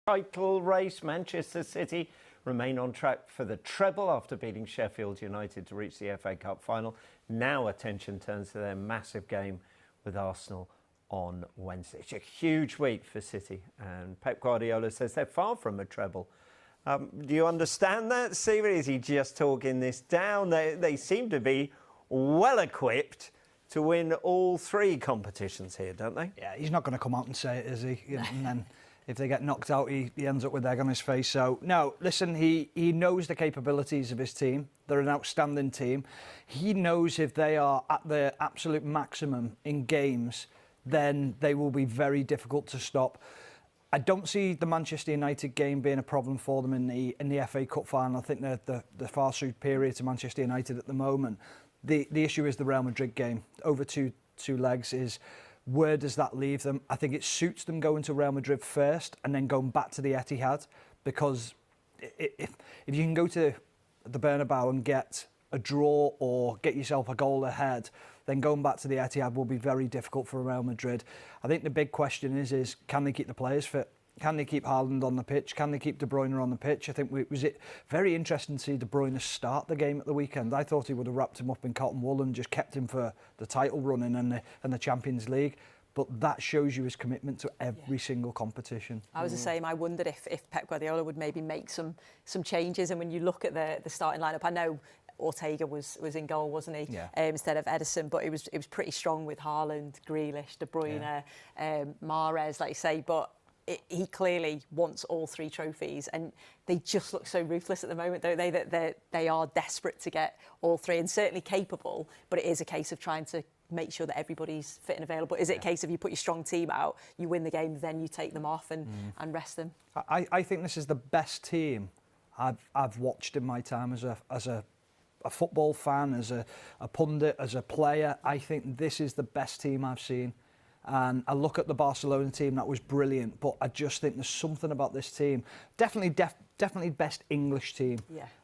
title race. Manchester City remain on track for the treble after beating Sheffield United to reach the FA Cup final. Now attention turns to their massive game with Arsenal on Wednesday. It's a huge week for City, and Pep Guardiola says they're far from a treble. Do you understand that, Stephen? Is he just talking this down? They seem to be well equipped to win all three competitions here, don't they? Yeah, he's not going to come out and say it, is he? And then if they get knocked out, he ends up with egg on his face. So, no, listen, he knows the capabilities of his team. They're an outstanding team. He knows if they are at their absolute maximum in games, then they will be very difficult to stop. I don't see the Manchester United game being a problem for them in the FA Cup final. I think they're the far superior to Manchester United at the moment. The issue is the Real Madrid game. Over two legs is, where does that leave them? I think it suits them going to Real Madrid first and then going back to the Etihad, because if you can go to the Bernabeu and get a draw or get yourself a goal ahead, then going back to the Etihad will be very difficult for Real Madrid. I think the big question is can they keep the players fit? Can they keep Haaland on the pitch? Can they keep De Bruyne on the pitch? I think was it very interesting to see De Bruyne start the game at the weekend. I thought he would have wrapped him up in cotton wool and just kept him for the title running and the Champions League. But that shows you his commitment to every single competition. I was the same. I wondered if Pep Guardiola would maybe make some changes. And when you look at the starting lineup, I know Ortega was in goal, wasn't he? Yeah. Instead of Edison, but it was pretty strong with Haaland, Grealish, De Bruyne, Mahrez, like you say. But he clearly wants all three trophies, and they just look so ruthless at the moment, don't they? That they are desperate to get all three, and certainly capable. But it is a case of trying to make sure that everybody's fit and available. Is it a case of you put your strong team out, you win the game, then you take them off and rest them? I think this is the best team I've watched in my time as a football fan, as a pundit, as a player. I think this is the best team I've seen. And I look at the Barcelona team, that was brilliant, but I just think there's something about this team. Definitely best English team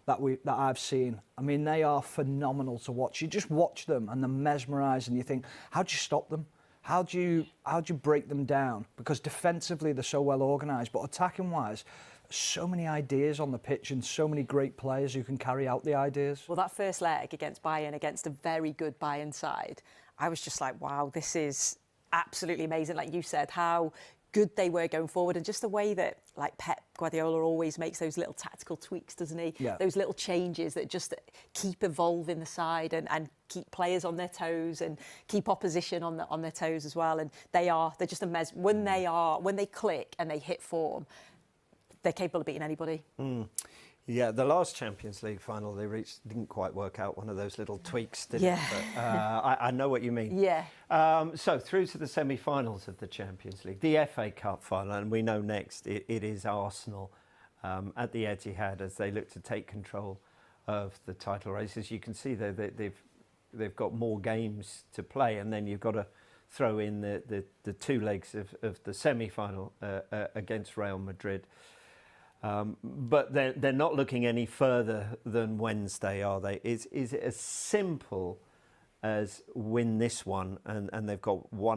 that I've seen. I mean, they are phenomenal to watch. You just watch them and they're mesmerised, and you think, how do you stop them? How do you break them down? Because defensively they're so well organised, but attacking wise, so many ideas on the pitch and so many great players who can carry out the ideas. Well, that first leg against Bayern, against a very good Bayern side, I was just like, wow, this is absolutely amazing. Like you said, how good they were going forward, and just the way that, like, Pep Guardiola always makes those little tactical tweaks, doesn't he? Yeah. Those little changes that just keep evolving the side and keep players on their toes and keep opposition on their toes as well. And they're just when they click and they hit form, they're capable of beating anybody. Yeah, the last Champions League final they reached didn't quite work out. One of those little tweaks, did it? But, I know what you mean. Yeah. So through to the semi-finals of the Champions League, the FA Cup final, and we know next it is Arsenal at the Etihad as they look to take control of the title race. As you can see, they've got more games to play, and then you've got to throw in the two legs of the semi-final against Real Madrid. But they're not looking any further than Wednesday, are they? Is it as simple as win this one and they've got one